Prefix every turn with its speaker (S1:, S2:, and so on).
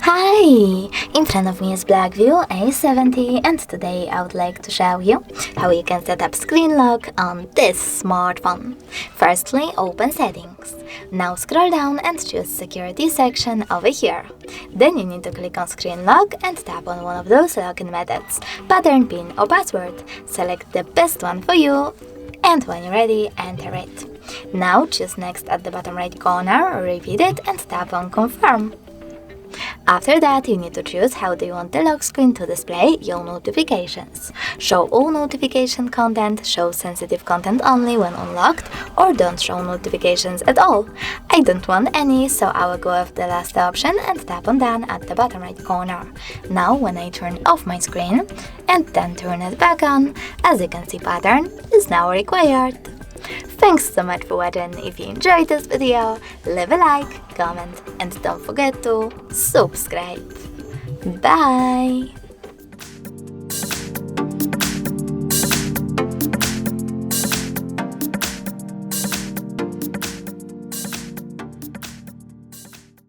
S1: Hi! In front of me is BLACKVIEW A70 and today I would like to show you how you can set up screen lock on this smartphone. Firstly, open settings. Now scroll down and choose security section over here. Then you need to click on screen lock and tap on one of those login methods, pattern, pin or password. Select the best one for you and when you're ready, enter it. Now choose next at the bottom right corner, repeat it and tap on confirm. After that, you need to choose how do you want the lock screen to display your notifications. Show all notification content, show sensitive content only when unlocked, or don't show notifications at all. I don't want any, so I will go with the last option and tap on done at the bottom right corner. Now when I turn off my screen and then turn it back on, as you can see, pattern is now required. Thanks so much for watching. If you enjoyed this video, leave a like, comment and don't forget to subscribe. Bye!